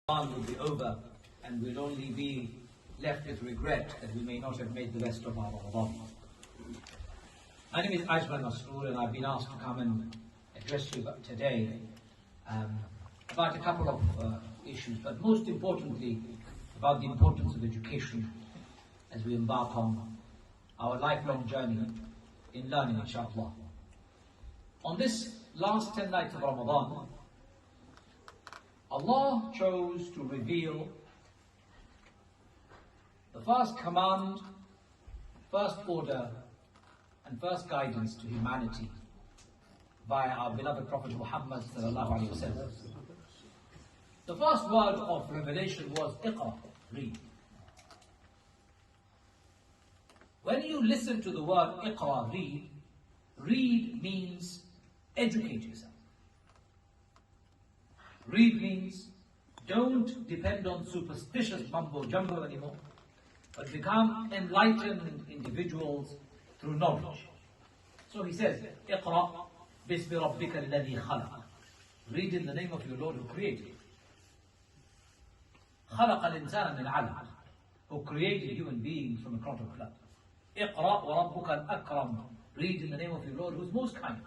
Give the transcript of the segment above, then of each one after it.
Will be over, and we'll only be left with regret that we may not have made the rest of our Ramadan. My name is Ajmal Masroor, and I've been asked to come and address you today about a couple of issues, but most importantly about the importance of education as we embark on our lifelong journey in learning, inshallah. On this last 10 nights of Ramadan, Allah chose to reveal the first command, first order, and first guidance to humanity by our beloved Prophet Muhammad sallallahu alaihi wasallam. The first word of revelation was Iqra, read. When you listen to the word Iqra, read means educate yourself. Read means don't depend on superstitious mumbo jumbo anymore, but become enlightened individuals through knowledge. So he says, Iqra bismi rabbika alladhi khalaq. Read in the name of your Lord who created. خلق الإنسان من علق, who created human beings from a clot of blood. Iqra wa rabbuka al-akram. Read in the name of your Lord who is most kind.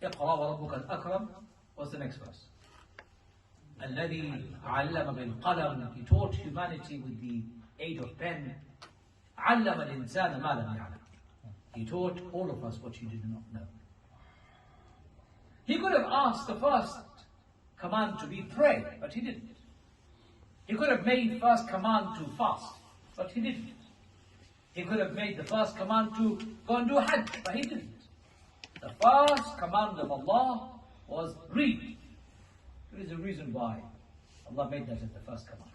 اقرأ وربك الأكرم. What's the next verse? الذي علم بالقلم. He taught humanity with the aid of pen. علم الإنسان ما لم يعلم. He taught all of us what you did not know. He could have asked the first command to be pray, but he didn't. He could have made first command to fast, but he didn't. He could have made the first command to go and do hajj, but he didn't. The first command of Allah was read. There is a reason why Allah made that as the first command.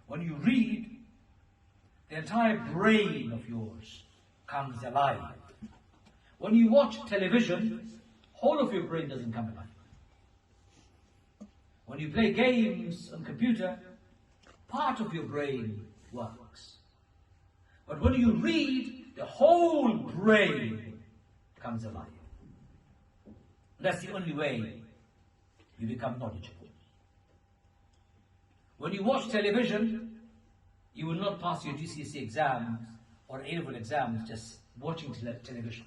When you read, the entire brain of yours comes alive. When you watch television, whole of your brain doesn't come alive. When you play games on computer, part of your brain works. But when you read, the whole brain comes alive. That's the only way you become knowledgeable. When you watch television, you will not pass your GCSE exams or A-level exams just watching television.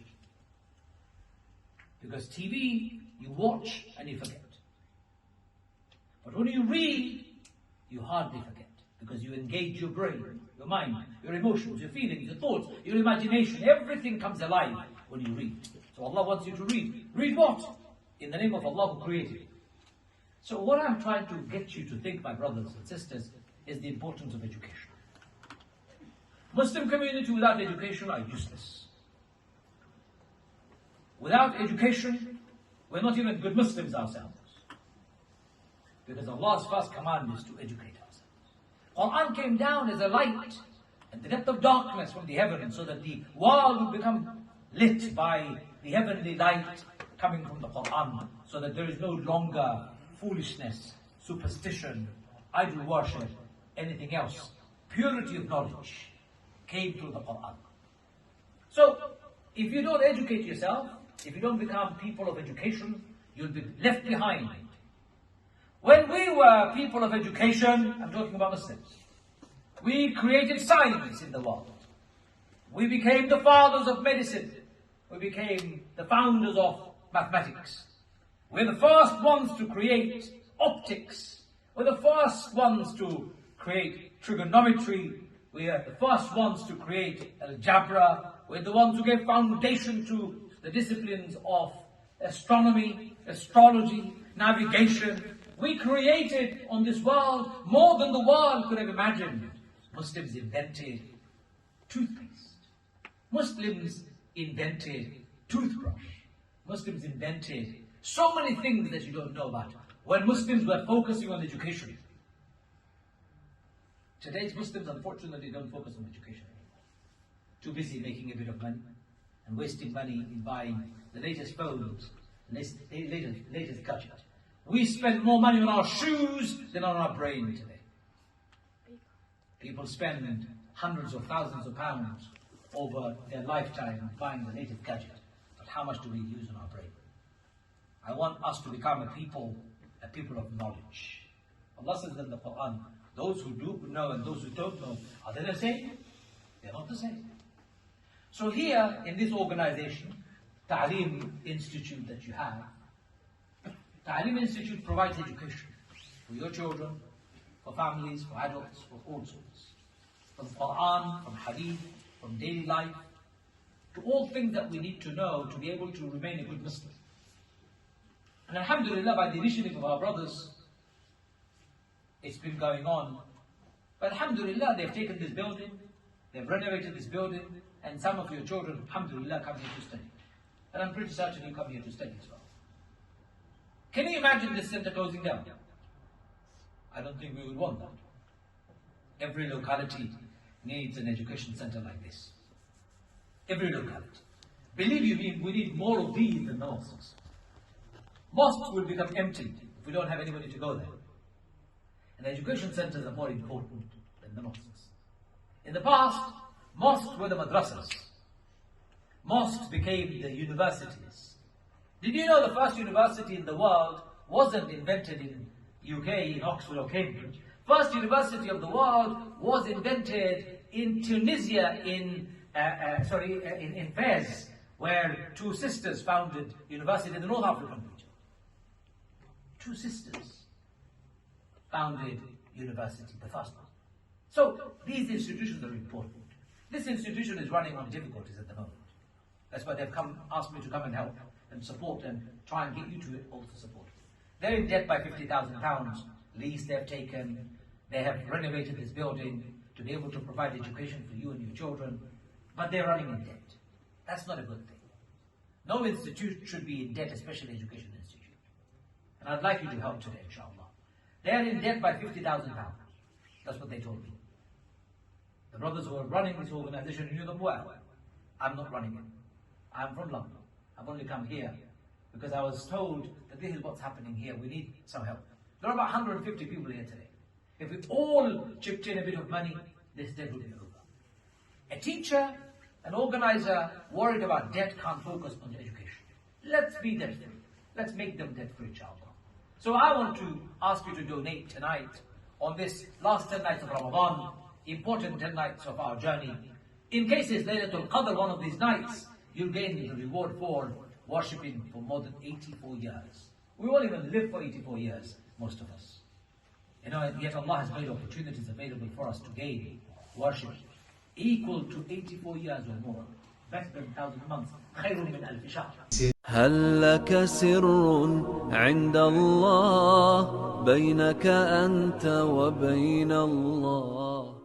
Because TV, you watch and you forget. But when you read, you hardly forget. Because you engage your brain, your mind, your emotions, your feelings, your thoughts, your imagination. Everything comes alive when you read. So Allah wants you to read. Read what? In the name of Allah who created. So what I'm trying to get you to think, my brothers and sisters, is the importance of education. Muslim community without education are useless. Without education, we're not even good Muslims ourselves. Because Allah's first command is to educate ourselves. Quran came down as a light at the depth of darkness from the heavens, so that the world would become lit by the heavenly light coming from the Quran, so that there is no longer foolishness, superstition, idol worship, anything else. Purity of knowledge came through the Quran. So, if you don't educate yourself, if you don't become people of education, you'll be left behind. When we were people of education, I'm talking about Muslims, we created science in the world. We became the fathers of medicine. We became the founders of mathematics. We're the first ones to create optics. We're the first ones to create trigonometry. We are the first ones to create algebra. We're the ones who gave foundation to the disciplines of astronomy, astrology, navigation. We created on this world more than the world could have imagined. Muslims invented toothpaste. Muslims invented toothbrush. Muslims invented so many things that you don't know about when Muslims were focusing on education. Today's Muslims, unfortunately, don't focus on education anymore. Too busy making a bit of money and wasting money in buying the latest phones, latest gadget. We spend more money on our shoes than on our brain today. People spend hundreds of thousands of pounds over their lifetime buying the latest gadget. But how much do we use on our brain? I want us to become a people of knowledge. Allah says in the Quran, those who do know and those who don't know, are they the same? They're not the same. So here, in this organization, Taleem Institute that you have, Taleem Institute provides education for your children, for families, for adults, for all sorts. From Quran, from Hadith, from daily life, to all things that we need to know to be able to remain a good Muslim. And alhamdulillah, by the initiative of our brothers, it's been going on. But alhamdulillah, they've taken this building, they've renovated this building, and some of your children, alhamdulillah, come here to study. And I'm pretty certain you come here to study as well. Can you imagine this center closing down? I don't think we would want that. Every locality needs an education center like this. Every locality. Believe you me, we need more of these than mosques. Mosques will become empty if we don't have anybody to go there. And education centers are more important than the mosques. In the past, mosques were the madrasas. Mosques became the universities. Did you know the first university in the world wasn't invented in UK, in Oxford or Cambridge? First university of the world was invented in Tunisia, in Fez, where two sisters founded university in the North African region. Two sisters founded university, the first one. So these institutions are important. This institution is running on difficulties at the moment. That's why they've asked me to come and help and support and try and get you to also support. They're in debt by £50,000 lease they've taken. They have renovated this building to be able to provide education for you and your children, but they're running in debt. That's not a good thing. No institute should be in debt, especially education institute. And I'd like you to help today, inshallah. They're in debt by £50,000. That's what they told me. The brothers who are running this organization knew them well. I'm not running it. I'm from London. I've only come here because I was told that this is what's happening here. We need some help. There are about 150 people here today. If we all chipped in a bit of money, this debt would be over. A teacher, an organizer worried about debt can't focus on education. Let's be debt free. Let's make them debt free, inshallah. So I want to ask you to donate tonight on this last 10 nights of Ramadan, important 10 nights of our journey. In case it's Laylatul Qadr, one of these nights, you'll gain the reward for worshipping for more than 84 years. We won't even live for 84 years, most of us. You know, and yet Allah has made opportunities available for us to gain worship equal to 84 years or more. Better than 1,000 months. خير من ألف شهر. هل لك سر عند الله بينك أنت وبين الله